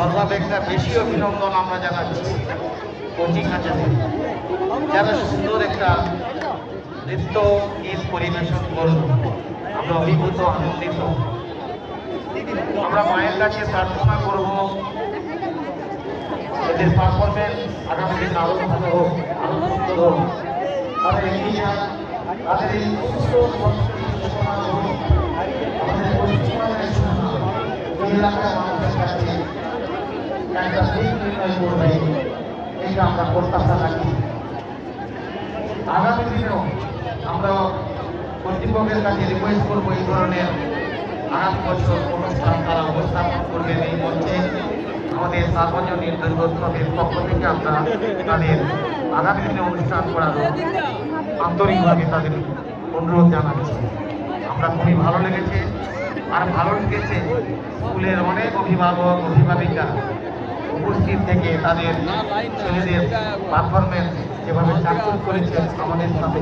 সর্বাপেক্ষা বেশি অভিনন্দন আমরা জানাচ্ছি কোচিং আচার্য যারা সুন্দর একটা নৃত্য গীত পরিবেশন করল। আমরা অভিভূত আনন্দিত। আমরা মায়ের কাছে প্রার্থনা করব এদের পারফরমেন্স আগামী দিন আরো ভালো হোক, আরো সুন্দর হোক। তাদের এগিয়ে যান, তাদের এই সুস্থ আমাদের পশ্চিমবঙ্গের এই এলাকার মানুষের কাছে একটা দিক নির্ণয় করবে, এটা আমরা প্রত্যাশা রাখি। আগামী দিনেও আমরা কর্তৃপক্ষের কাছে রিকোয়েস্ট করবো এই ধরনের আগামী বছর অনুষ্ঠান তারা উপস্থাপন করবেন এই মঞ্চে। আমাদের সার্বজনীন দুর্গোৎসবের পক্ষ থেকে আমরা তাদের আগামী দিনে অনুষ্ঠান করার আন্তরিকভাবে তাদের অনুরোধ জানাচ্ছি। আমরা খুবই ভালো লেগেছে, আর ভালো লেগেছে স্কুলের অনেক অভিভাবক অভিভাবিকা উপস্থিত থেকে তাদের ছেলেদের পারফরমেন্স যেভাবে চাক্ষুষ করেছেন আমাদের সাথে,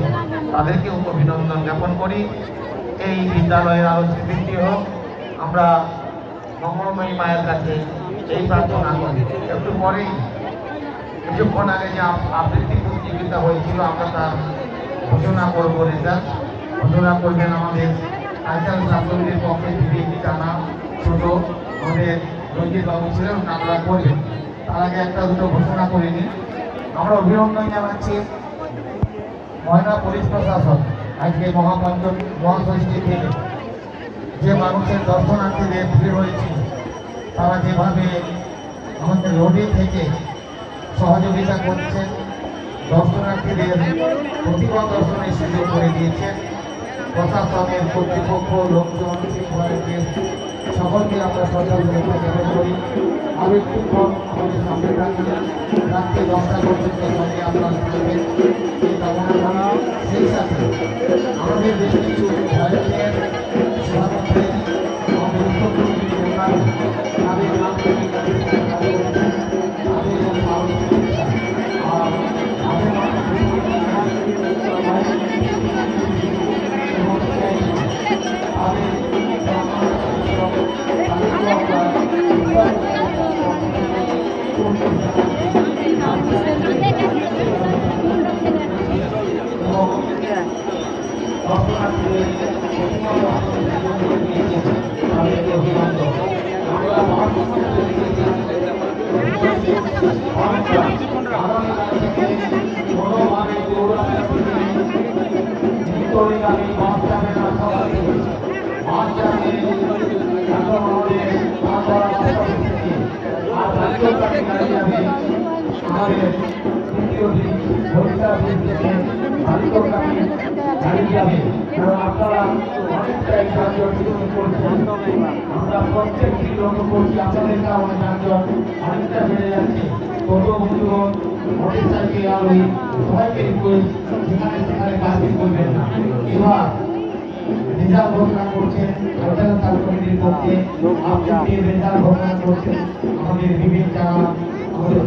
তাদেরকেও অভিনন্দন জ্ঞাপন করি। এই বিদ্যালয়ের আরো বৃদ্ধি হোক, আমরা মঙ্গলময়ী মায়ের কাছে এই প্রার্থনা করি। একটু পরেই কিছুক্ষণ আগে যে আবৃত্তি প্রতিযোগিতা হয়েছিল আমরা তার ঘোষণা করবো, রেজাল্ট ঘোষণা করবেন আমাদের কালচারাল ছাত্রদের পক্ষে থেকে জানা ছোট আমাদের রঞ্জিত বাবু ছিলেন, আমরা করবেন। তার আগে একটা দুটো ঘোষণা করিনি। আমরা অভিনন্দন জানাচ্ছি ময়না পুলিশ প্রশাসন আজকে মহাষষ্ঠী থেকে যে মানুষের দর্শনার্থীদের ভিড় হয়েছে, তারা যেভাবে আমাদের রোডে থেকে সহযোগিতা করছেন, দর্শনার্থীদের প্রতিমা দর্শনের সুযোগ করে দিয়েছেন। প্রশাসনের কর্তৃপক্ষ লোকজন সকলকে আমরা সরকার জ্ঞাপন করি। আরও একটুক্ষণ আমাদের সামনে রাত্রে 10টা পর্যন্ত সঙ্গে আপনারা থাকবেন এই কামনা করা। সেই সাথে আমাদের বেশ কিছু ভলেন্টিয়ার সভাপতি আমাদের উত্তরপূর্বী তাদের নাম আপনারা অনেকটাই আমরা প্রত্যেকটি লক্ষ্য করছি আপনাদের কারণে যানজট অনেকটা বেড়ে যাচ্ছে। টোটো বন্ধুগণ, মোটরসাইকেল আরোহী সবাইকে রিকোয়েস্ট যেখানে সেখানে গাড়ি করবেন না। এবার রেজাল্ট ঘোষণা করছেন কালচারাল সাব কমিটির পক্ষে, আপনি রেজাল্ট ঘোষণা করছেন আমাদের বিবেক চাওয়া আমাদের